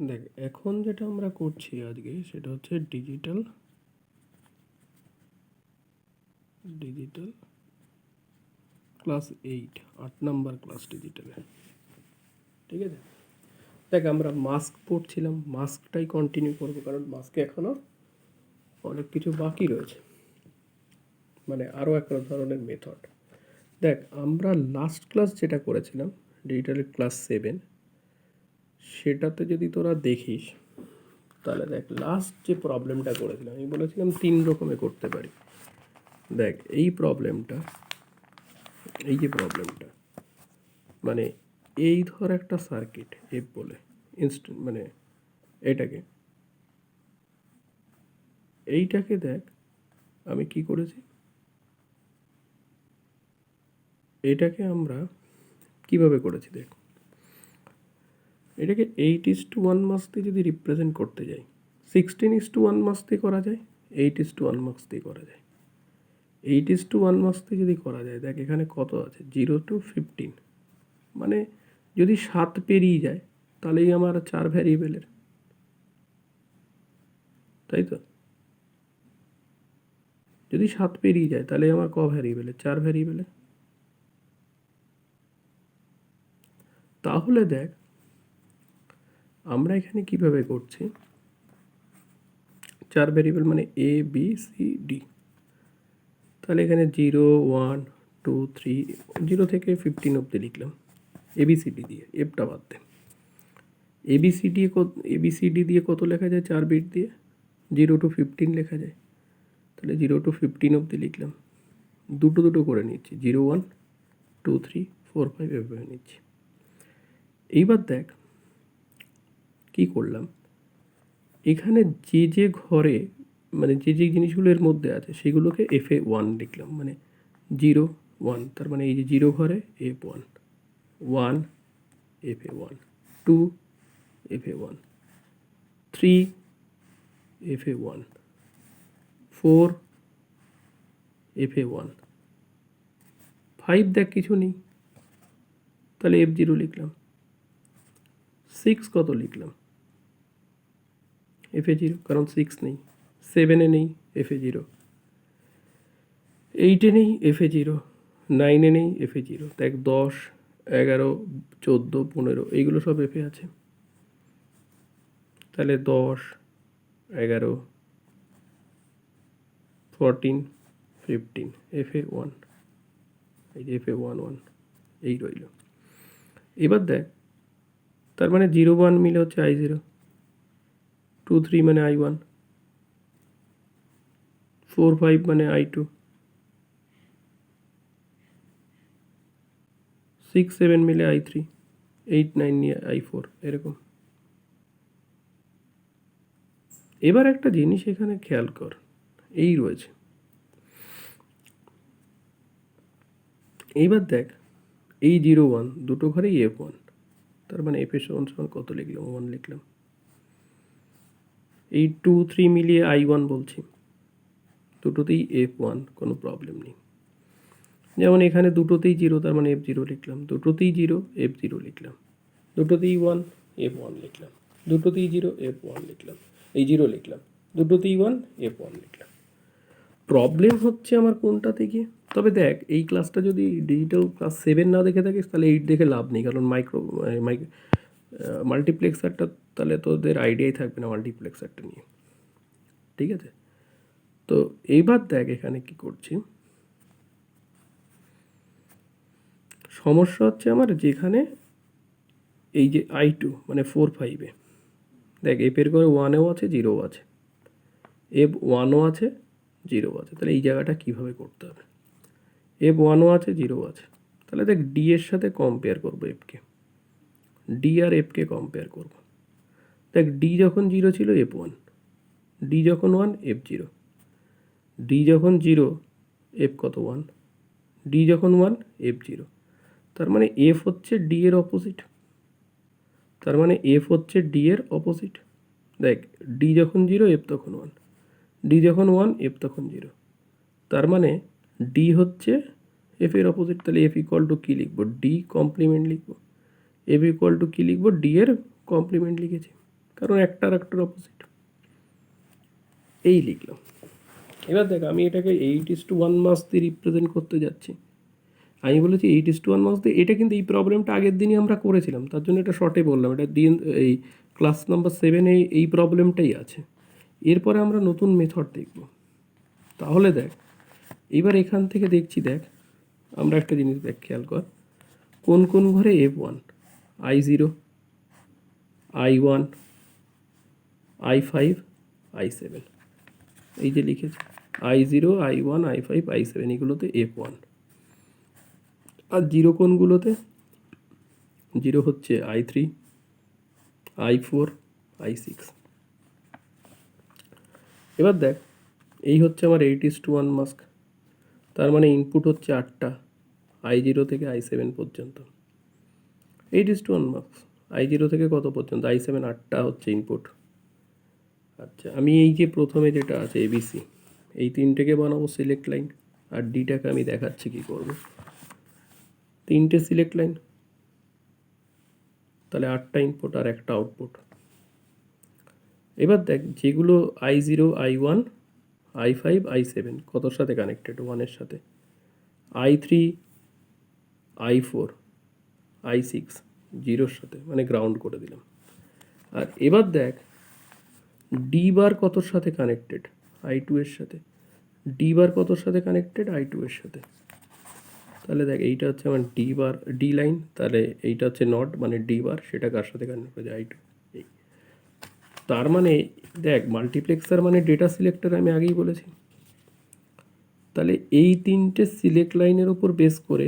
দেখ এখন যেটা আমরা করছি আজকে সেটা হচ্ছে ডিজিটাল ক্লাস 8 8 নম্বর ক্লাস ডিজিটালে। ঠিক আছে, দেখ আমরা মাস্ক পড়ছিলাম, মাস্কটাই কন্টিনিউ করবো কারণ মাস্কে এখনও অনেক কিছু বাকি রয়েছে, মানে আরও এক ধরনের মেথড। দেখ আমরা লাস্ট ক্লাস যেটা করেছিলাম ডিজিটাল ক্লাস 7, সেটাতে যদি তোরা দেখিস তাহলে দেখ লাস্ট যে প্রবলেমটা করেছিলাম আমি বলেছিলাম 3 রকমে করতে পারি। দেখ এই প্রবলেমটা, এই যে প্রবলেমটা, মানে এই ধর একটা সার্কিট এফ বলে মানে এইটাকে দেখ আমি কি করেছি, এটাকে আমরা কিভাবে করেছি দেখ, এটাকে 8:1 মার্কস দিয়ে যদি রিপ্রেজেন্ট করতে যাই, 16:1 মার্কস দিয়ে করা যায়, 8:1 মার্কস দিয়ে করা যায়। 8:1 মার্কস দিয়ে যদি করা যায়, দেখ এখানে কত আছে 0 to 15, মানে যদি 7 পেরিয়ে যায় তাহলেই আমার 4 ভ্যারিয়েবলের, তাই তো? যদি 7 পেরিয়ে যায় তাহলে আমার ক ভ্যারিয়েবলের, 4 ভ্যারিয়েবলের। তাহলে দেখ আমরা এখানে কিভাবে করছি, 4 ভ্যারিয়েবল মানে এ বি সি ডি, তাহলে এখানে 0 1 2 3 0 থেকে 15 অব্দি লিখলাম এবিসিডি দিয়ে, এফটা বাদ দে। এবিসিডি দিয়ে কত লেখা যায় 4 বিট দিয়ে, 0 to 15 লেখা যায়, তাহলে 0 to 15 অব্দি লিখলাম, দুটো দুটো করে নিচ্ছি, 0 1 2 3 4 5 এভাবে নিচ্ছি। এইবার দেখ কি করলাম, এখানে যে যে ঘরে মানে যে যে জিনিসগুলো এর মধ্যে আছে সেগুলোকে FA1 লিখলাম, মানে 0 1, তার মানে এই যে 0 ঘরে F1, 1 FA1, 2 FA1, 3 FA1, 4 FA1, 5 দেখ কিছু নেই তাহলে F0 লিখলাম, 6 কত লিখলাম FA0 কারণ 6 নেই, 7-এ নেই FA0, 8-এ নেই FA0, 9-এ নেই FA0, দেখ 10 11 14 15 এইগুলো সব FA আছে, তাহলে 10 11 14 15 FA1, এই যে FA1 এই রইল। এবার দেখ তার মানে 0 1 মিলে হচ্ছে I0, 2 3 মানে I1, 4 5 মানে I2, 6 7 মিলে I3, 8 9 নিয়ে I4, এরকম। এবার একটা জিনিস এখানে খেয়াল কর, এই রয়েছে, এইবার দেখ এই 0 1 দুটো ঘরেই F1, তার মানে F এর সমান সমান কত লিখলাম 1 লিখলাম। এই 2 3 মিলিয়ে I1 বলছি, দুটোতেই F1, কোনো প্রবলেম নেই। যেমন এখানে দুটোতেই 0, তার মানে F0 লিখলাম, দুটোতেই 0 F0 লিখলাম, দুটোতেই 1 F1 লিখলাম, দুটোতেই 0 F1 লিখলাম, এই 0 লিখলাম, দুটোতেই 1 F1 লিখলাম। প্রবলেম হচ্ছে আমার কোনটা থেকে, তবে দেখ এই ক্লাসটা যদি ডিজিটাল ক্লাস 7 না দেখে থাকিস তাহলে 8 দেখে লাভ নেই, কারণ মাল্টিপ্লেক্সারটা তাহলে তোদের আইডিয়াই থাকবে না মাল্টিপ্লেক্সারটা নিয়ে। ঠিক আছে, তো এইবার দেখ এখানে কি করছি, সমস্যা হচ্ছে আমার যেখানে এই যে I2 মানে 4 5-এ দেখ এফের করে 1-এও আছে 0ও আছে, F1ও আছে 0ও আছে, তাহলে এই জায়গাটা কীভাবে করতে হবে, F1ও আছে 0ও আছে, তাহলে দেখ ডি এর সাথে কম্পেয়ার করবো এফকে, ডি আর এফকে কম্পেয়ার করব। দেখ ডি যখন 0 ছিল F1, ডি যখন 1 F0, ডি যখন 0 এফ কত 1, ডি যখন 1 F0, তার মানে এফ হচ্ছে ডি এর অপোজিট, তার মানে এফ হচ্ছে ডি এর অপোজিট। দেখ ডি যখন 0 এফ তখন 1, ডি যখন 1 এফ তখন 0, তার মানে ডি হচ্ছে এফ এর অপোজিট, তাহলে এফ ইকুয়াল টু কী লিখবো, ডি কমপ্লিমেন্ট লিখবো, এফ ইকুয়াল টু কী লিখবো, ডি এর কমপ্লিমেন্ট লিখেছি, কারণ একটা আর একটার অপোজিট। এই লিখলাম। এবার দেখ আমি এটাকে 8:1 মার্কস দিয়ে রিপ্রেজেন্ট করতে যাচ্ছি। আমি বলেছি 8:1 মার্কস দিয়ে, এটা কিন্তু এই প্রবলেমটা আগের দিনই আমরা করেছিলাম, তার জন্য এটা শর্টে বললাম। এটা দিন এই ক্লাস নাম্বার 7-এ এই প্রবলেমটাই আছে। এরপরে আমরা নতুন মেথড দেখব। তাহলে দেখ এবার এখান থেকে দেখছি, দেখ আমরা একটা জিনিস দেখ, খেয়াল কর, কোন কোন ঘরে F1, I0, I1, I5, I7, এই যে লিখেছি I0, I1, I5, I7, এগুলোতে F1। আর জিরো কোনগুলোতে? জিরো হচ্ছে I3, I4, I6। এবার দেখ এই হচ্ছে আমার 8:1 মাস্ক। তার মানে ইনপুট হচ্ছে 8টা, I0 থেকে I7 পর্যন্ত। 8:1 মার্কস, I0 থেকে কত পর্যন্ত? I7, 8টা হচ্ছে ইনপুট। আচ্ছা, আমি এই যে প্রথমে যেটা আছে ABC, এই তিনটেকে বানাবো সিলেক্ট লাইন, আর ডিটাকে আমি দেখাচ্ছি কি করব। তিনটে সিলেক্ট লাইন, তাহলে 8টা ইনপুট আর একটা আউটপুট। এবার দেখ যেগুলো I0, I1, I5, I7 কতর সাথে কানেক্টেড? 1-এর সাথে। I3, I4, I6 জিরোর সাথে, মানে গ্রাউন্ড করে দিলাম। আর এবার দেখ ডি বার কতর সাথে কানেক্টেড? I2 এর সাথে। ডি বার কতর সাথে কানেক্টেড? I2 এর সাথে। তাহলে দেখ এইটা হচ্ছে আমার ডি বার, ডি লাইন, তাহলে এইটা হচ্ছে নট, মানে ডি বার, সেটা কার সাথে কানেক্ট হয়ে যায়? I2। এই তার মানে দেখ মাল্টিপ্লেক্সার মানে ডেটা সিলেক্টর, আমি আগেই বলেছি। তাহলে এই তিনটে সিলেক্ট লাইনের উপর বেস করে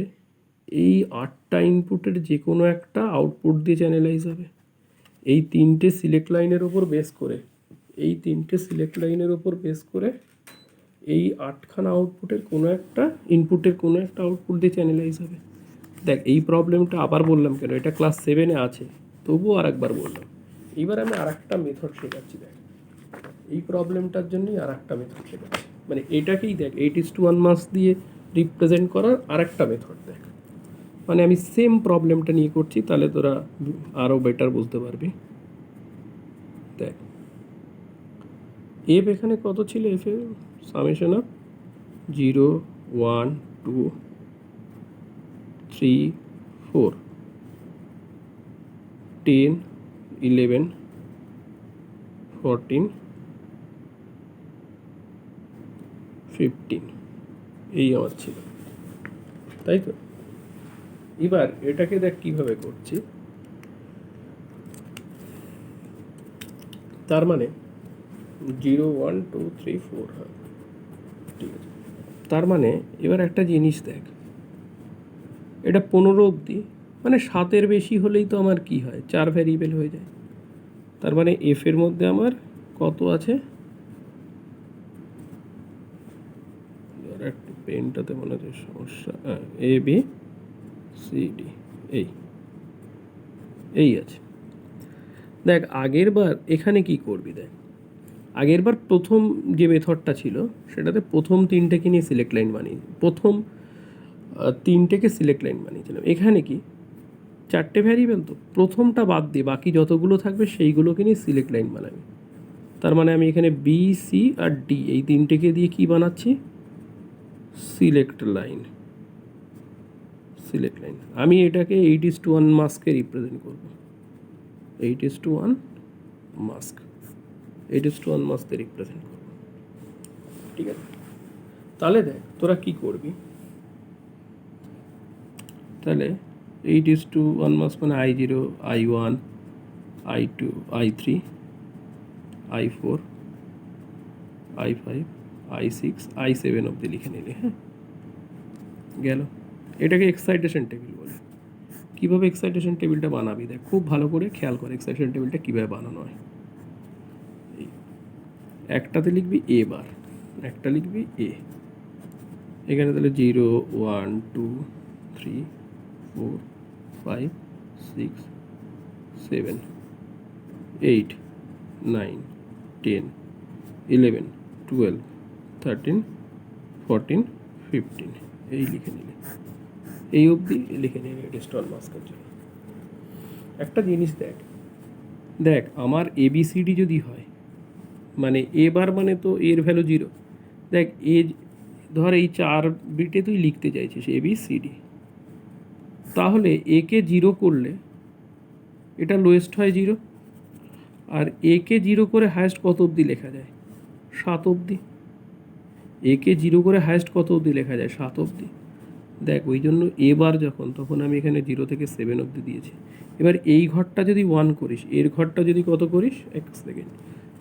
এই 8টা ইনপুটের যে কোনো একটা আউটপুট দিয়ে চ্যানেলাইজ হবে। এই তিনটে সিলেক্ট লাইনের উপর বেস করে, এই তিনটে সিলেক্ট লাইনের উপর বেস করে এই 8খানা আউটপুটের কোনো একটা ইনপুটের কোনো একটা আউটপুট দিয়ে চ্যানেলাইজ হবে। দেখ এই প্রবলেমটা আবার বললাম কেন, এটা ক্লাস 7-এ আছে, তবুও আর একবার বললাম। এইবার আমি আর একটা মেথড শেখাচ্ছি। দেখ এই প্রবলেমটার জন্যই আর একটা মেথড শেখাচ্ছি, মানে এটাকেই দেখ 8:1 মার্কস দিয়ে রিপ্রেজেন্ট করার আর একটা মেথড। দেখ মানে আমি সেম প্রবলেমটা নিয়ে করছি, তাহলে তোরা আরও বেটার বুঝতে পারবি। দেখ এফ এখানে কত ছিল? এফ এর সামেশন অফ 0, 1, 2, 3, 4, 10, 11, 14, 15 এই আমার ছিল, তাই তো? এবার এটাকে দেখ কিভাবে করছি। তার মানে 0, 1, 2, 3, 4, হ্যাঁ ঠিক আছে। তার মানে এবার একটা জিনিস দেখ, এটা 15 অবধি, মানে 7-এর বেশি হলেই তো আমার কি হয়, 4 ভ্যারিয়েবল হয়ে যায়। তার মানে এফ এর মধ্যে আমার কত আছে? একটু পেনটাতে মনে হচ্ছে সমস্যা। এ বি সি ডি, এই আছে। দেখ আগের বার এখানে কি করবি, দেখ আগের বার প্রথম যে মেথডটা ছিল সেটাতে প্রথম তিনটেকে নিয়ে সিলেক্ট লাইন বানিয়ে, প্রথম তিনটেকে সিলেক্ট লাইন বানিয়েছিলাম। এখানে কি 4টে ভ্যারিয়েবল, তো প্রথমটা বাদ দিয়ে বাকি যতগুলো থাকবে সেইগুলোকে নিয়ে সিলেক্ট লাইন বানাবি। তার মানে আমি এখানে বি, সি আর ডি এই তিনটেকে দিয়ে কি বানাচ্ছি? Select line. সিলেক্ট লাইন আমি এটাকে 8:1 মাস্কে রিপ্রেজেন্ট করব। 8:1 মাস্ক, 8:1 মাস্কে রিপ্রেজেন্ট করব, ঠিক আছে? তাহলে দেখ তোরা কি করবি, তাহলে 8:1 মাস্ক মানে I0, I1, I2, I3, I4, I5, I6, I7 অবধি লিখে নিলে। হ্যাঁ গেল। এটাকে এক্সাইটেশন টেবিল বলে। কীভাবে এক্সাইটেশন টেবিলটা বানাবি দেখ, খুব ভালো করে খেয়াল করে এক্সাইটেশন টেবিলটা কীভাবে বানানো হয়। একটাতে লিখবি এ বার, একটা লিখবি এ, এখানে তাহলে 0, 1, 2, 3, 4, 5, 6, 7, 8, 9, 10, 11, 12, 13, 14, 15 এই লিখে নিলে, এই অবধি লিখে নিলে 8:1 মাস্কের জন্য। একটা জিনিস দেখ, দেখ আমার এবিসিডি যদি হয় মানে এ বার মানে তো এর ভ্যালু 0। দেখ এ ধর এই 4 বিটে তুই লিখতে চাইছিস এবিসিডি, তাহলে একে 0 করলে এটা লোয়েস্ট হয় 0, আর একে 0 করে হায়েস্ট কত অবধি লেখা যায়? 7 অবধি। একে 0 করে হায়েস্ট কত অবধি লেখা যায়? 7 অবধি। দেখ ওই জন্য এবার যখন তখন আমি এখানে 0 থেকে 7 অবধি দিয়েছি। এবার এই ঘরটা যদি 1 করিস, এর ঘরটা যদি কত করিস, এক সেকেন্ড,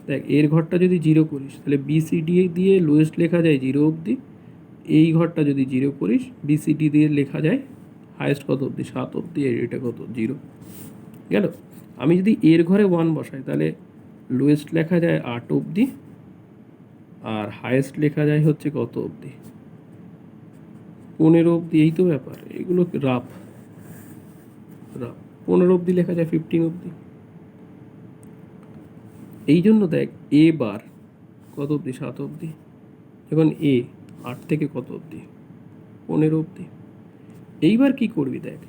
দেখ এর ঘরটা যদি 0 করিস তাহলে বিসিডি দিয়ে লোয়েস্ট লেখা যায় 0 অবধি। এই ঘরটা যদি 0 করিস বিসিডি দিয়ে লেখা যায় হায়েস্ট কত অবধি? 7 অবধি। এটা কত? 0 গেল। আমি যদি এর ঘরে 1 বসাই তাহলে লোয়েস্ট লেখা যায় 8 অবধি, আর হায়েস্ট লেখা যায় হচ্ছে কত অবধি? 15 অবধি। এই তো ব্যাপার, এগুলো রাফ রাফ 15 অবধি লেখা যায়, 15 অবধি। এই জন্য দেখ এ বার কত অবধি? 7 অবধি। এখন এ 8 থেকে কত অবধি? 15 অবধি। এইবার কি করবি দেখ,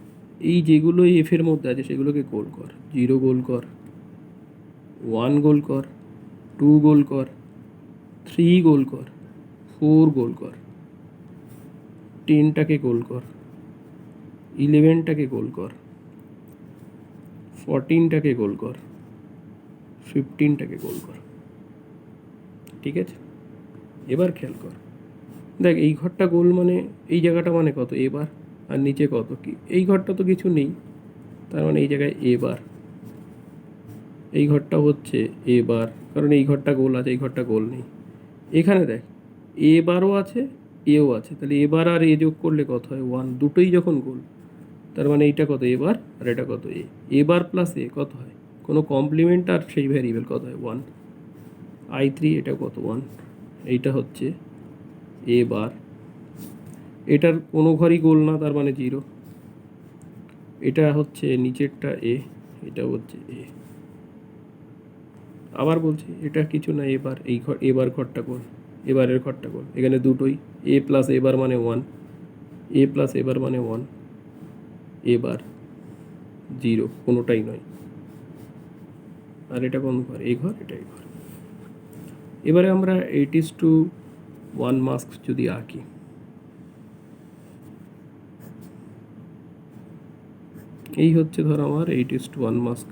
এই যেগুলো এফের মধ্যে আছে সেগুলোকে গোল কর। 0 গোল কর, 1 গোল কর, 2 গোল কর, 3 গোল কর, 4 গোল কর, 10টাকে গোল কর, 11টাকে গোল কর, 14টাকে গোল কর, 15টাকে গোল কর। ঠিক আছে, এবার খেয়াল কর, দেখ এই ঘরটা গোল মানে এই জায়গাটা মানে কত? এবার। আর নিচে কত? কি এই ঘরটা তো কিছু নেই, তার মানে এই জায়গায় এবার। এই ঘরটা হচ্ছে এবার, কারণ এই ঘরটা গোল আছে, এই ঘরটা গোল নেই। এখানে দেখ এ বারও আছে, এও আছে, তাহলে এবার আর এ যোগ করলে কত হয়? 1। দুটোই যখন গোল, তার মানে এইটা কত? এবার, আর এটা কত? এবার প্লাস এ কত হয়? কোনো কমপ্লিমেন্ট আর সেই ভ্যারিয়েবল কত হয়? 1। i3 এটা কত? 1। এইটা হচ্ছে এবার। এটার কোনো ঘরই গোল না, তার মানে 0। এটা হচ্ছে নিচেরটা এ, এটা হচ্ছে এ। আবার বলছি এটা কিছু না, এবার এই ঘর, এবার ঘরটা গোল, এবারের ঘরটা গোল। এখানে দুটোই এ প্লাস এবার মানে 1, এ প্লাস এবার মানে 1, এবার 0, কোনোটাই নয়। আর এটা কোন ঘর? এই ঘর, এটা এই ঘর। এবারে আমরা 8:1 মাস্ক যদি আঁকি, এই হচ্ছে ধর আমার 8:1 মাস্ক।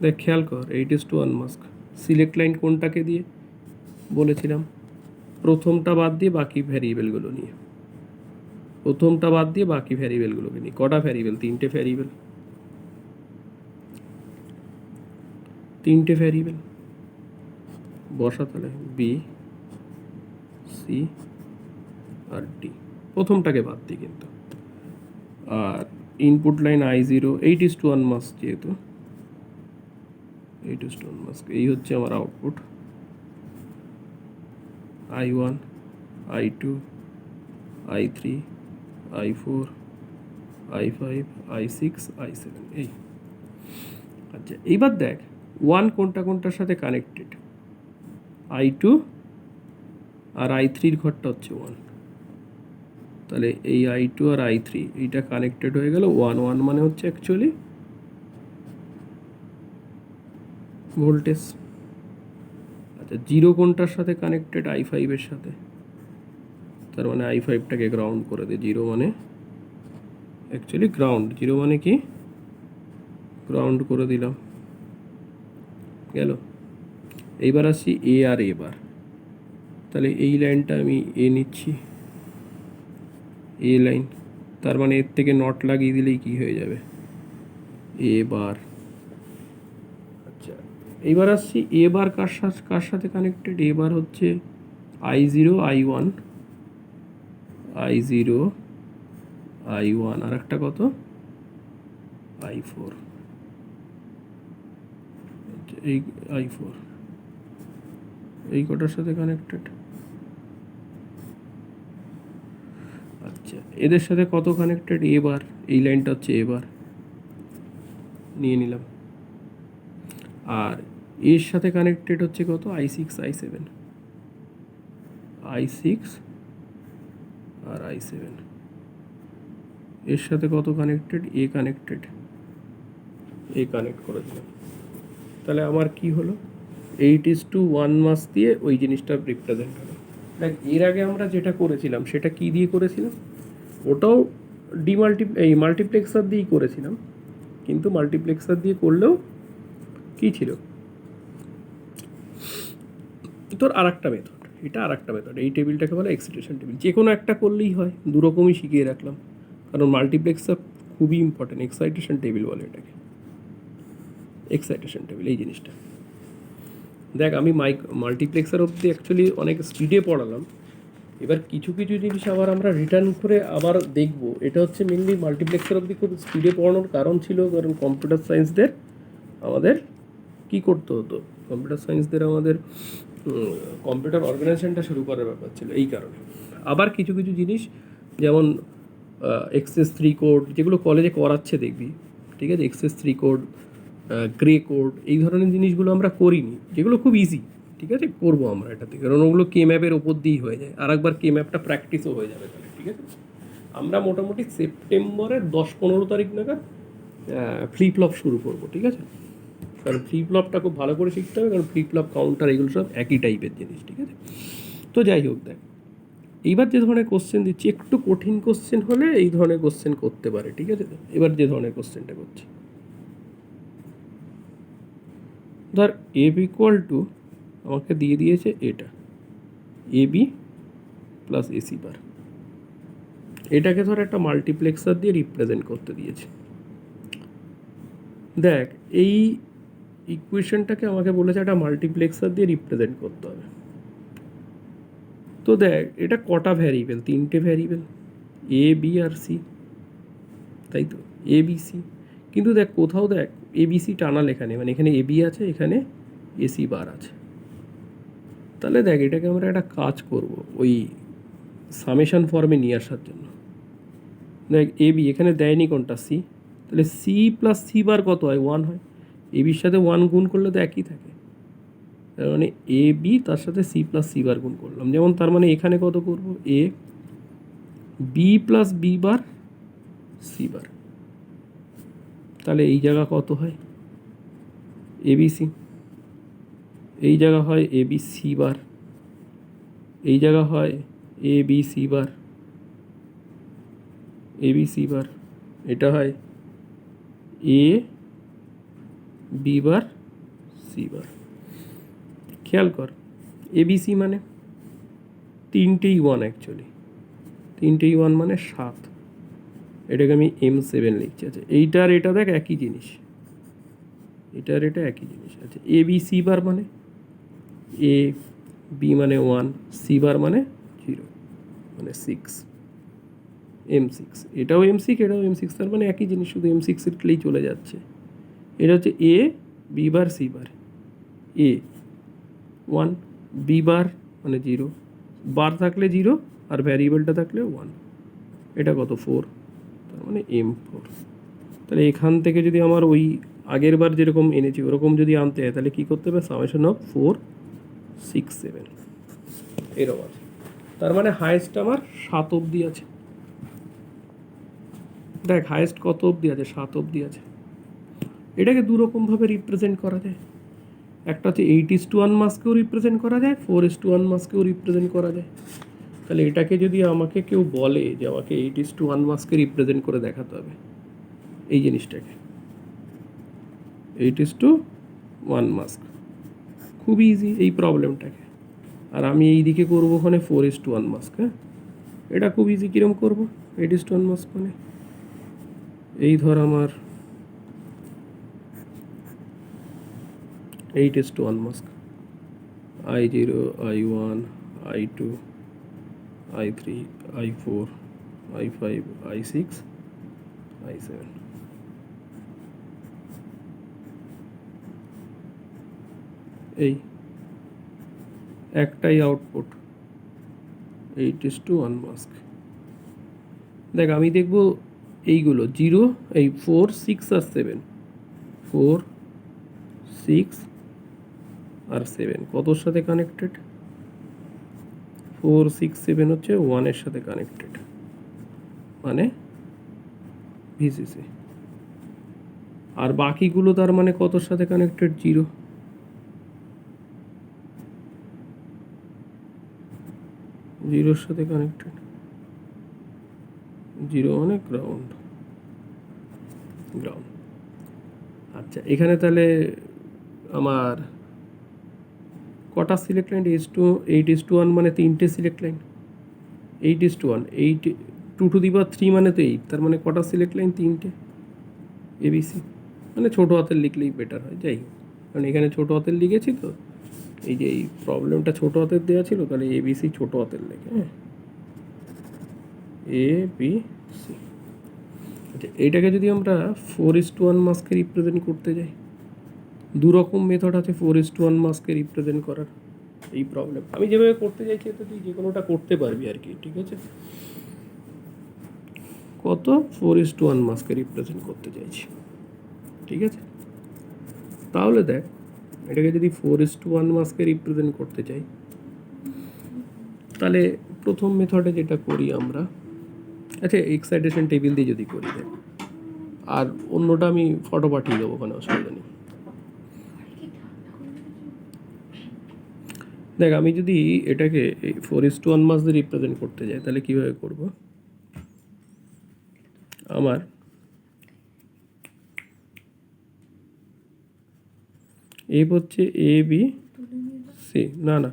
দেখ খেয়াল কর 8:1 মাস্ক। সিলেক্ট লাইন কোনটাকে দিয়ে বলেছিলাম? প্রথমটা বাদ দিয়ে বাকি ভ্যারিয়েবলগুলো নিয়ে। প্রথমটা বাদ দিয়ে বাকি ভ্যারিয়েবলগুলোকে নিয়ে। কটা ভ্যারিয়েবল? 3টে ভ্যারিয়েবল। 3টে ভ্যারিয়েবল বসা, তাহলে বি, সি আর ডি। প্রথমটাকে বাদ দিই কিন্তু। আর ইনপুট লাইন i0, 8:1 মাস্ক যেহেতু 8:1 মাস্ক, এই হচ্ছে আমার output. i1, i2, i3, i4, i5, i6, i7, এই। আচ্ছা এইবার দেখ 1 কোনটা কোনটার সাথে কানেক্টেড? i2 আর i3-র ঘরটা হচ্ছে 1, তাহলে এই i2 আর i3 এইটা কানেক্টেড হয়ে গেল। 1 1 মানে হচ্ছে অ্যাকচুয়ালি ভোল্টেজ। আচ্ছা 0 কোনটার সাথে কানেক্টেড? i5-এর সাথে, তার মানে i5টাকে গ্রাউন্ড করে দে। 0 মানে অ্যাকচুয়ালি গ্রাউন্ড, 0 মানে কি? গ্রাউন্ড করে দিলাম, গেল। এইবার আসছি এ আর এবার, তাহলে এই লাইনটা আমি এ নিচ্ছি, এ লাইন, তার মানে এর থেকে নট লাগিয়ে দিলেই কি হয়ে যাবে? এবার। আচ্ছা এইবার আসছি এবার কার সাথে কানেক্টেড? এবার হচ্ছে i0, i1, i0, i1 আর একটা কত? i4। এই i4 এই কটার সাথে কানেক্টেড। আচ্ছা এদের সাথে কত কানেক্টেড? এবার। এই লাইনটা হচ্ছে এবার, নিয়ে নিলাম। আর এর সাথে কানেক্টেড হচ্ছে কত? i6, i7, i6 আর i7। এর সাথে কত কানেক্টেড? এ কানেক্টেড, এই কানেক্ট করে দিলাম, তাহলে আমার কি হলো 8:1 মাস দিয়ে ওই জিনিসটা রিপ্রেজেন্ট হলো। দেখ এর আগে আমরা যেটা করেছিলাম সেটা কি দিয়ে করেছিলাম, ওটাও এই মাল্টিপ্লেক্সার দিয়েই করেছিলাম, কিন্তু মাল্টিপ্লেক্সার দিয়ে করলেও কি ছিল তোর আর একটা মেথড, এটা আর একটা মেথড, এই টেবিলটাকে বলে এক্সাইটেশন টেবিল। যে কোনো একটা করলেই হয়, দুরকমই শিখিয়ে রাখলাম, কারণ মাল্টিপ্লেক্সার খুবই ইম্পর্টেন্ট। এক্সাইটেশন টেবিল বলে এটাকে, এক্সাইটেশন টেবিল এই জিনিসটা। দেখ আমি মাল্টিপ্লেক্সার অবধি অ্যাকচুয়ালি অনেক স্পিডে পড়ালাম, এবার কিছু কিছু জিনিস আবার আমরা রিটার্ন করে আবার দেখব। এটা হচ্ছে মেনলি মাল্টিপ্লেক্সার অবধি খুব স্পিডে পড়ানোর কারণ ছিল, কারণ কম্পিউটার সায়েন্সদের আমাদের কি করতে হতো, কম্পিউটার সায়েন্সদের আমাদের কম্পিউটার অর্গানাইজেশনটা শুরু করার ব্যাপার ছিল, এই কারণে। আবার কিছু কিছু জিনিস যেমন XS3 কোড যেগুলো কলেজে করাচ্ছে দেখবি, ঠিক আছে, XS3 কোড, গ্রে কোড, এই ধরনের জিনিসগুলো আমরা করিনি, যেগুলো খুব ইজি, ঠিক আছে, করবো আমরা এটাতে, কারণ ওগুলো কে ম্যাপের ওপর দিয়েই হয়ে যায়, আর একবার কে ম্যাপটা প্র্যাকটিসও হয়ে যাবে তাহলে, ঠিক আছে। আমরা মোটামুটি সেপ্টেম্বরের 10-15 তারিখ নাগাদ ফ্লিপফ্লপ শুরু করবো, ঠিক আছে, কারণ ফ্লিপফ্লপটা খুব ভালো করে শিখতে হবে, কারণ ফ্লিপফ্লপ কাউন্টার এগুলো সব একই টাইপের জিনিস, ঠিক আছে। তো যাই হোক, দেখ এইবার যে ধরনের কোশ্চেন দিচ্ছি, একটু কঠিন কোশ্চেন হলে এই ধরনের কোশ্চেন করতে পারে, ঠিক আছে। এবার যে ধরনের কোশ্চেনটা করছি, ধর এব ইকুয়াল টু আমাকে দিয়ে দিয়েছে এটা AB প্লাস AC বার, এটাকে ধর একটা মাল্টিপ্লেক্সার দিয়ে রিপ্রেজেন্ট করতে দিয়েছে। দেখ এই ইকুয়েশনটাকে আমাকে বলেছে একটা মাল্টিপ্লেক্সার দিয়ে রিপ্রেজেন্ট করতে হবে। তো দেখ এটা কটা ভ্যারিয়েবল, 3টে ভ্যারিয়েবল A B আর C, তাই তো, ABC। কিন্তু দেখ কোথাও দেখ ABC টানা লেখা নেই, মানে এখানে AB আছে, এখানে AC বার আছে। তাহলে দেখ এটাকে আমরা একটা কাজ করব, ওই সামেশন ফর্মে নিয়ে আসার জন্য। দেখ AB এখানে দেয়নি কোনটা, C, তাহলে C প্লাস C বার কত হয়, 1 হয়। ABর সাথে 1 গুণ করলে তো একই থাকে, তার মানে AB তার সাথে C প্লাস C বার গুণ করলাম, যেমন তার মানে এখানে কত করব, A B plus B bar C বার, তাহলে এই জায়গা কত হয় ABC, এই জায়গা হয় ABC বার, এই জায়গা হয় ABC বার, ABC বার, এটা হয় AB বার C বার। খেয়াল কর ABC মানে 3টেই 1, অ্যাকচুয়ালি 3টেই 1 মানে 7, এটাকে আমি M7 লিখছি। আচ্ছা এইটার এটা দেখ একই জিনিস, এটার এটা একই জিনিস। আচ্ছা ABC বার মানে AB মানে 1, C বার মানে 0, মানে 6, M6, এটাও M6 এটাও M6, তার মানে একই জিনিস, শুধু M6 লিখলেই চলে যাচ্ছে। এটা হচ্ছে A B bar C bar, A 1 B বার মানে 0, বার থাকলে 0 আর ভ্যারিয়েবলটা থাকলে 1, এটা কত 4, তার মানে M4। তাহলে এখান থেকে যদি আমার ওই আগের বার যেরকম এনেছি ওরকম যদি আনতে হয়, তাহলে কী করতে হবে, সামেশন অফ 4 6 7 এরকম আছে। তার মানে হায়েস্ট আমার 7 অবধি আছে। দেখ হায়েস্ট কত অবধি আছে, 7 অবধি আছে। এটাকে দুরকমভাবে রিপ্রেজেন্ট করা যায়, একটা হচ্ছে 8:1 মাসকেও রিপ্রেজেন্ট করা যায়, 4:1 মাসকেও রিপ্রেজেন্ট করা যায়। তাহলে এটাকে যদি আমাকে কেউ বলে যে আমাকে 8:1 মাসকে রিপ্রেজেন্ট করে দেখাতে হবে, এই জিনিসটাকে 8:1 মাস্ক, খুব ইজি এই প্রবলেমটাকে। আর আমি এই দিকে করবো ওখানে 4:1 মাস্ক, হ্যাঁ এটা খুব ইজি। কীরকম করবো 8:1 মাস্ক, মানে এই ধর আমার 8:1 mask, I0 I1 I2 I3 I4 I5 I6 I7, এই একটাই আউটপুট 8:1 মাস্ক। দেখ আমি দেখবো এইগুলো 0 এই 4 6 আর 7, 4 6 আর 7 কতর সাথে কানেক্টেড, 4 6 7 হচ্ছে 1-এর সাথে কানেক্টেড, মানে VCC। আর বাকিগুলো তার মানে কতর সাথে কানেক্টেড? জিরো। জিরোর সাথে কানেক্টেড, জিরো মানে গ্রাউন্ড। গ্রাউন্ড। আচ্ছা, এখানে তাহলে আমার কটা সিলেক্ট লাইন? 8:1 মানে 3টে সিলেক্ট লাইন। 8:1, 2^3 মানে তো 8, তার মানে কটা সিলেক্ট লাইন? 3টে। এবিসি মানে ছোটো হাতের লিখলেই বেটার হয়, যাই হোক, কারণ এখানে ছোটো হাতের লিখেছি তো, এই যে এই প্রবলেমটা ছোটো হাতের দেওয়া ছিল, তাহলে এবিসি ছোটো হাতের লেখে, হ্যাঁ, ABC। আচ্ছা, এইটাকে যদি আমরা 4:1 মাস্কে রিপ্রেজেন্ট করতে যাই, দুরকম মেথড আছে 4:1 মাস্কে রিপ্রেজেন্ট করার। এই প্রবলেম আমি যেভাবে করতে চাইছি তো তুই যে কোনোটা করতে পারবি আর কি, ঠিক আছে? কত? 4:1 মাস্কে রিপ্রেজেন্ট করতে চাইছি, ঠিক আছে? তাহলে দেখ, এটাকে যদি 4:1 মাস্কে রিপ্রেজেন্ট করতে চাই, তাহলে প্রথম মেথডে যেটা করি আমরা, আচ্ছা এক্সাইটেশন টেবিল দিয়ে যদি করি, দেখ, আর অন্যটা আমি ফটো পাঠিয়ে দেবো, ওখানে অসুবিধা নেই। দেখ, আমি যদি এটাকে 4:1 মাস দিয়ে রিপ্রেজেন্ট করতে যাই, তাহলে কীভাবে করব? আমার এই হচ্ছে ABC, না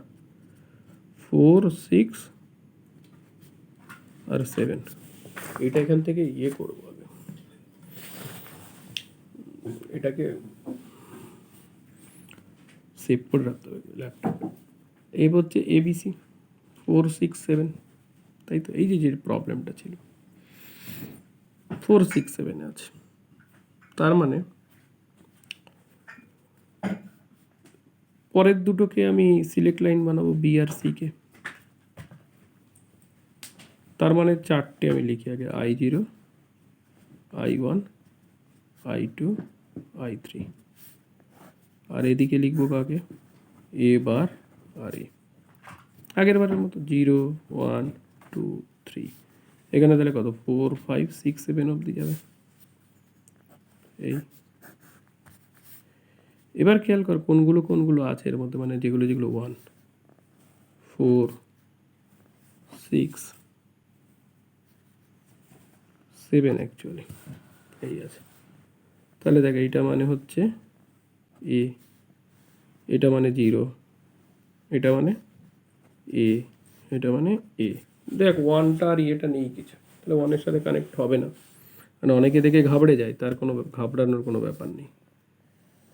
4, 6 আর 7, এটা এখান থেকে ইয়ে করবো আগে, এটাকে সেভ করে রাখতে হবে ল্যাপটপে। এই হচ্ছে ABC 4, 6, 7, তাই তো? এই যে প্রবলেমটা ছিল 4, 6, 7 আছে, তার মানে পরের দুটোকে আমি সিলেক্ট লাইন বানাবো, বি আর সি কে, তার মানে 4টে আমি লিখি আগে, I0, I1, I2, I3, আর এদিকে লিখবো কাকে? এ বার আর এ, আগের বারের মতো 0, 1, 2, 3। এখানে তাহলে কত? 4, 5, 6, 7 অবধি যাবে। এই এবার খেয়াল কর কোনগুলো কোনগুলো আছে এর মধ্যে, মানে যেগুলো 1, 4, 6, 7 অ্যাকচুয়ালি এই আছে। তাহলে দেখ, এইটা মানে হচ্ছে এ, এটা মানে 0, এটা মানে এ, এটা মানে এ। দেখ, 1টা আর এটা নেই কিছু, তাহলে 1-এর সাথে কানেক্ট হবে না, মানে অনেকে দেখে ঘাবড়ে যায়, তার কোনো ঘাবড়ানোর কোনো ব্যাপার নেই।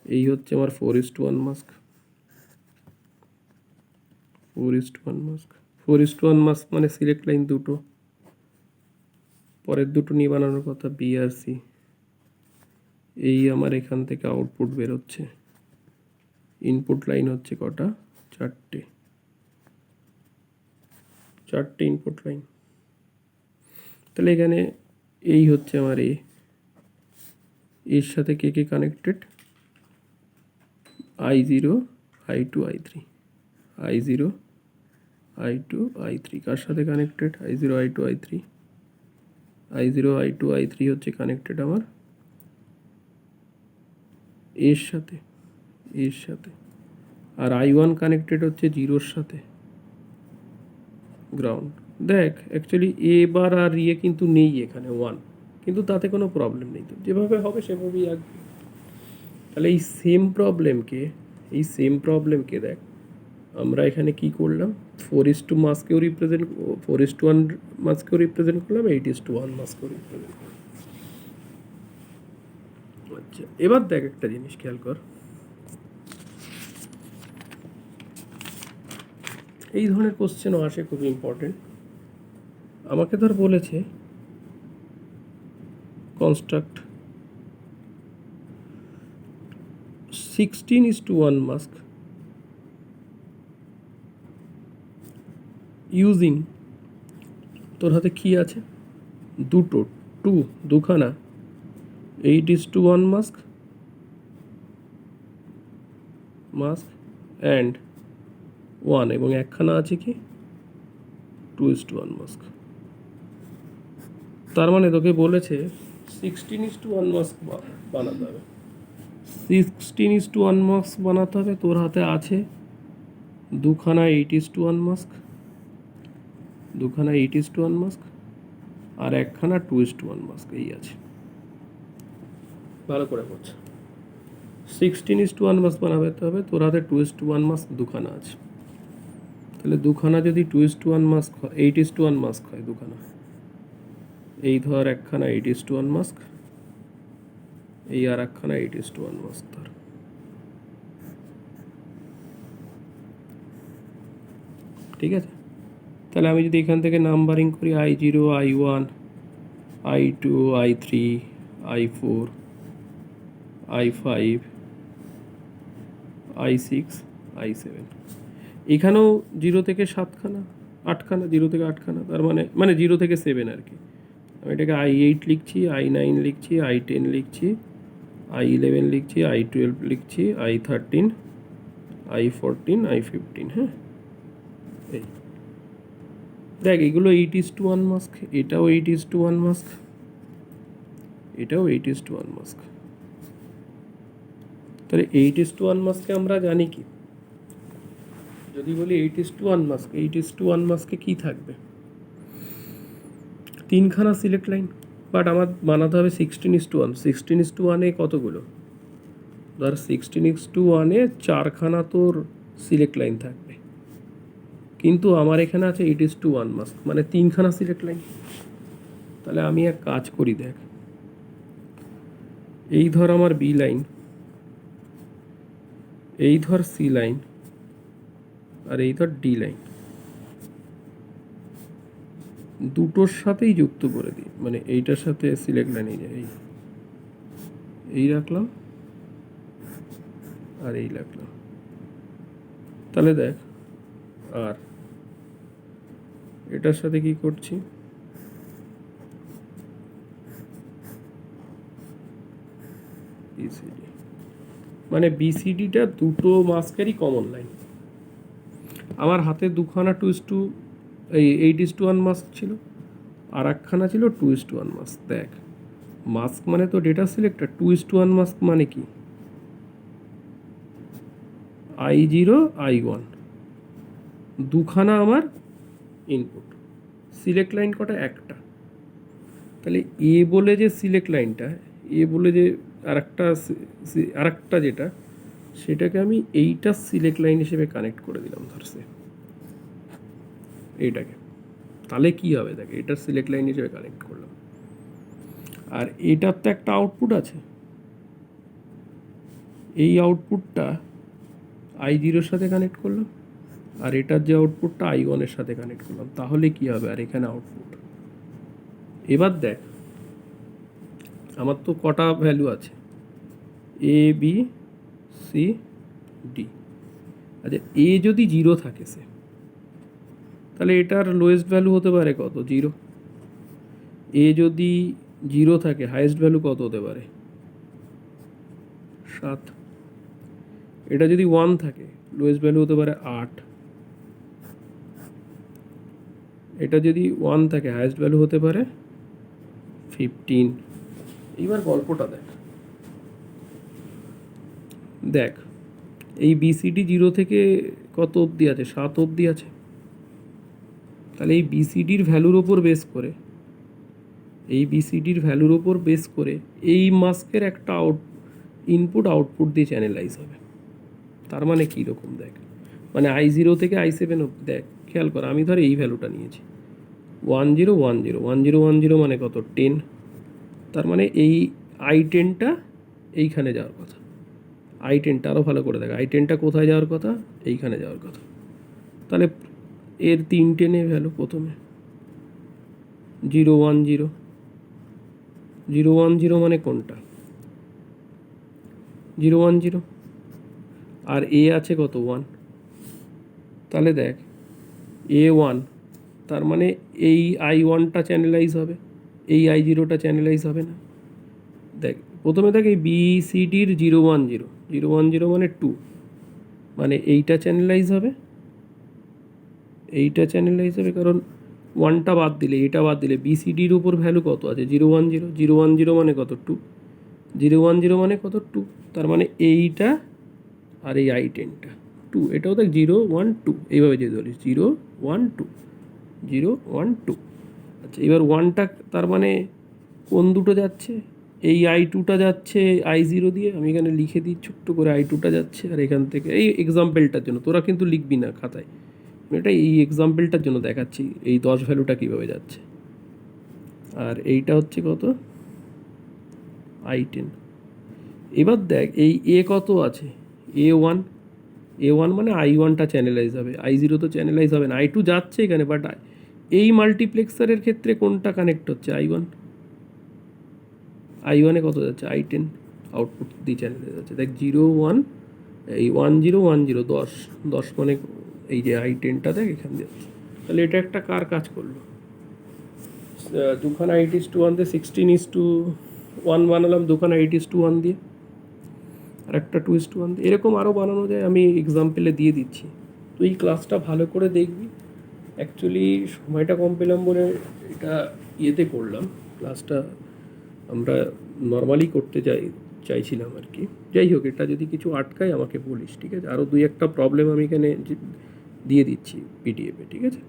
এই হচ্ছে আমার 4:1 মাস্ক। 4:1 মাস্ক, 4:1 মাস্ক মানে সিলেক্ট লাইন দুটো, পরের দুটো নিয়ে বানানোর কথা, বি আর সি। এই আমার এখান থেকে আউটপুট বেরোচ্ছে, ইনপুট লাইন হচ্ছে কটা? 4টে, 4টে ইনপুট লাইন। তাহলে এখানে এই হচ্ছে আমার এর সাথে কে কে connected? I0, I2, I3, I0, I2, I3 কার সাথে connected? I0, I2, I3, I0, I2, I3 হচ্ছে কানেক্টেড আমার এর সাথে, এর সাথে, আর I1 কানেক্টেড হচ্ছে 0-র সাথে, গ্রাউন্ড। দেখ, অ্যাকচুয়ালি এ বার আর ইয়ে কিন্তু নেই এখানে 1, কিন্তু তাতে কোনো প্রবলেম নেই, তো যেভাবে হবে সেভাবেই আসবে। তাহলে এই সেম প্রবলেমকে দেখ, আমরা এখানে কি করলাম? 4:2 মাস্কেও রিপ্রেজেন্ট, 4:1 মাস্কেও রিপ্রেজেন্ট করলাম, 8:1 মাস্কেও রিপ্রেজেন্ট করলাম। আচ্ছা, এবার দেখ একটা জিনিস খেয়াল কর, এই ধরনের কোশ্চেনও আসে, খুব ইম্পর্টেন্ট। আমাকে ধর বলেছে কনস্ট্রাক্ট 16:1 মাস্ক ইউজিং, তোর হাতে কি আছে? দুখানা 8:1 মাস্ক অ্যান্ড 1, এবং একখানা আছে কি 2:1 মাস্ক। তার মানে তোকে বলেছে 16:1 মাস্ক বানাতে হবে। 16:1 মাস্ক বানাতে হবে। তোর হাতে আছে দুখানা 8:1 মাস্ক, দুখানা 8:1 মাস্ক আর একখানা 2:1 মাস্ক, এই আছে। ভালো করে করছে। 16:1 মাস্ক বানাতে হবে, তোর হাতে 2:1 মাস্ক দুখানা আছে। তাহলে দুখানা যদি 2:1 মাস্ক হয়, 8:1 মাস্ক হয় দুখানা, এই ধর একখানা 8:1 মাস্ক, এই আর একখানা 8:1 মাস্ক ধর। ঠিক আছে, তাহলে আমি যদি এখান থেকে নাম্বারিং করি I0, I1, I2, I3, I4, I5, I6, I7, এখানেও 0 থেকে 7খানা, 8খানা, 0 থেকে 8খানা, তার মানে 0 থেকে 7 আর কি। আমি এটাকে I8 লিখছি, I9 লিখছি, I10 লিখছি, I11 লিখছি, I12 লিখছি, I13, I14, I15। হ্যাঁ, এই দেখ এগুলো 8:1 মাস্ক, এটাও 8:1 মাস্ক, এটাও 8:1 মাস্ক। তাহলে 8:1 মাস্কে আমরা জানি কি, যদি বলি 8:1 মাস্ক, 8:1 মাস্কে কি থাকবে, তিনখানা সিলেক্ট লাইন। বাট আমার বানাতে হবে 16:1। 16:1 কতগুলো, ধর 16:1 চারখানা তোর সিলেক্ট লাইন থাকবে, কিন্তু আমার এখানে আছে 8:1 মাস্ক, মানে তিনখানা সিলেক্ট লাইন। তাহলে আমি এক কাজ করি, দেখ এই ধর আমার বি লাইন, এই ধর সি লাইন, আর এই ধর ডি লাইন, দুটোর সাথেই যুক্ত করে দিই, মানে এইটার সাথে সিলেক্ট লাইন এই রাখলাম আর এই রাখলাম। তাহলে দেখ, আর এটার সাথে কি করছি, বিসিডি, মানে বিসিডিটা দুটো মাস্কেরই কমন লাইন। আমার হাতে দুখানা 8:1 মাস্ক ছিল, আর একখানা ছিল 2:1 মাস্ক। দেখ মাস্ক মানে তো ডেটা সিলেক্টর, 2:1 মাস্ক মানে কি, I0, I1 দুখানা আমার ইনপুট, সিলেক্ট লাইন কটা, একটা। তাহলে এ বলে যে সিলেক্ট লাইনটা, এ বলে যে আরেকটা যেটা, সেটাকে আমি এইটা সিলেক্ট লাইন হিসেবে কানেক্ট করে দিলাম ধরছে এইটাকে। তাহলে কি হবে, দেখ এটার সিলেক্ট লাইন হিসেবে কানেক্ট করলাম, আর এটার তো একটা আউটপুট আছে, এই আউটপুটটা I0 সাথে কানেক্ট করলাম, আর এটার যে আউটপুটটা I1 এর সাথে কানেক্ট করলাম। তাহলে কি হবে, আর এখানে আউটপুট। এবার দেখ আমার তো কটা ভ্যালু আছে, A, B, C, D। আচ্ছা, এ যদি 0 থাকে সে, তাহলে এটার লোয়েস্ট ভ্যালু হতে পারে কত, 0। এ যদি 0 থাকে, হাইয়েস্ট ভ্যালু কত হতে পারে, 7। এটা যদি 1 থাকে, লোয়েস্ট ভ্যালু হতে পারে 8। এটা যদি 1 থাকে, হাইয়েস্ট ভ্যালু হতে পারে 15। এইবার গল্পটা দেখ, দেখ এই বিসিডি 0 থেকে কত অবধি আছে, 7 অবধি আছে। তাহলে এই বিসিডির ভ্যালুর ওপর বেস করে, এই বিসিডির ভ্যালুর ওপর বেস করে এই মাস্কের একটা ইনপুট আউটপুট দিয়ে চ্যানেলাইজ হবে। তার মানে কী রকম, দেখ মানে I0 থেকে I7 অবধি। দেখ খেয়াল কর, আমি ধর এই ভ্যালুটা নিয়েছি 1 0 1 0 1 0 1 0, মানে কত, 10। তার মানে এই I10টা এইখানে যাওয়ার কথা, I10টা আরও ভালো করে দেখ, I10টা কোথায় যাওয়ার কথা, এইখানে যাওয়ার কথা। তাহলে এর 3টে নে ভ্যালু, প্রথমে 0 1 0, 0 1 0 মানে কোনটা, 0 1 0, আর এ আছে কত, 1। তাহলে দেখ A1, তার মানে এই I1টা চ্যানেলাইজ হবে, এই I0টা চ্যানেলাইজ হবে না। দেখ প্রথমে দেখ এই BCDর 0 1 0, 0 1 0 মানে 2, মানে এইটা চ্যানেলাইজ হবে, এইটা চ্যানেলাইজ হবে, কারণ 1টা বাদ দিলে, এটা বাদ দিলে BCDর উপর ভ্যালু কত আছে, 0 1 0, 0 1 0 মানে কত, 2। 0 1 0 মানে কত 2, তার মানে এইটা আর এই I10টা 2, এটাও দেখ 0 1 2 এইভাবে যেতে বলিস 0 1 2 0 1 2। আচ্ছা এবার 1টা তার মানে কোন দুটো যাচ্ছে, এই I2টা যাচ্ছে I0 দিয়ে, আমি এখানে লিখে দিই ছোট্ট করে I2টা যাচ্ছে, আর এখান থেকে এই এক্সাম্পলটার জন্য, তোরা কিন্তু লিখবি না খাতায়, আমি এটা এই এক্সাম্পলটার জন্য দেখাচ্ছি এই 10 ভ্যালুটা কীভাবে যাচ্ছে। আর এইটা হচ্ছে কত I10। এবার দেখ এই এ কত আছে A1, A1 মানে I1টা চ্যানেলাইজ হবে, I0 তো চ্যানেলাইজ হবে না, I2 যাচ্ছে এখানে, বাট এই মাল্টিপ্লেক্সারের ক্ষেত্রে কোনটা কানেক্ট হচ্ছে I1, I1-এ কত যাচ্ছে I10 আউটপুট দিয়ে চ্যানেলে যাচ্ছে, দেখ 0 1 এই 1 0 1 0 10 10 মানে এই যে I10টা দেখ এখান দিয়ে যাচ্ছে। তাহলে এটা একটা কার কাজ করলো, দুখানা 8:1 দিয়ে 16:1 বানালাম, দুখানা 8:1 দিয়ে, আর একটা 2:1 দিয়ে, এরকম আরও বানানো যায়, আমি এক্সাম্পলে দিয়ে দিচ্ছি। তো এই ক্লাসটা ভালো করে দেখবি। অ্যাকচুয়ালি সময়টা কম পেলাম বলে এটা ইয়েতে করলাম, ক্লাসটা আমরা নর্মালি করতে চাইছিলাম আর কি। যাই হোক, এটা যদি কিছু আটকায় আমাকে বলিস, ঠিক আছে? আরও 2-1টা প্রবলেম আমি এখানে দিয়ে দিচ্ছি পিডিএফে, ঠিক আছে?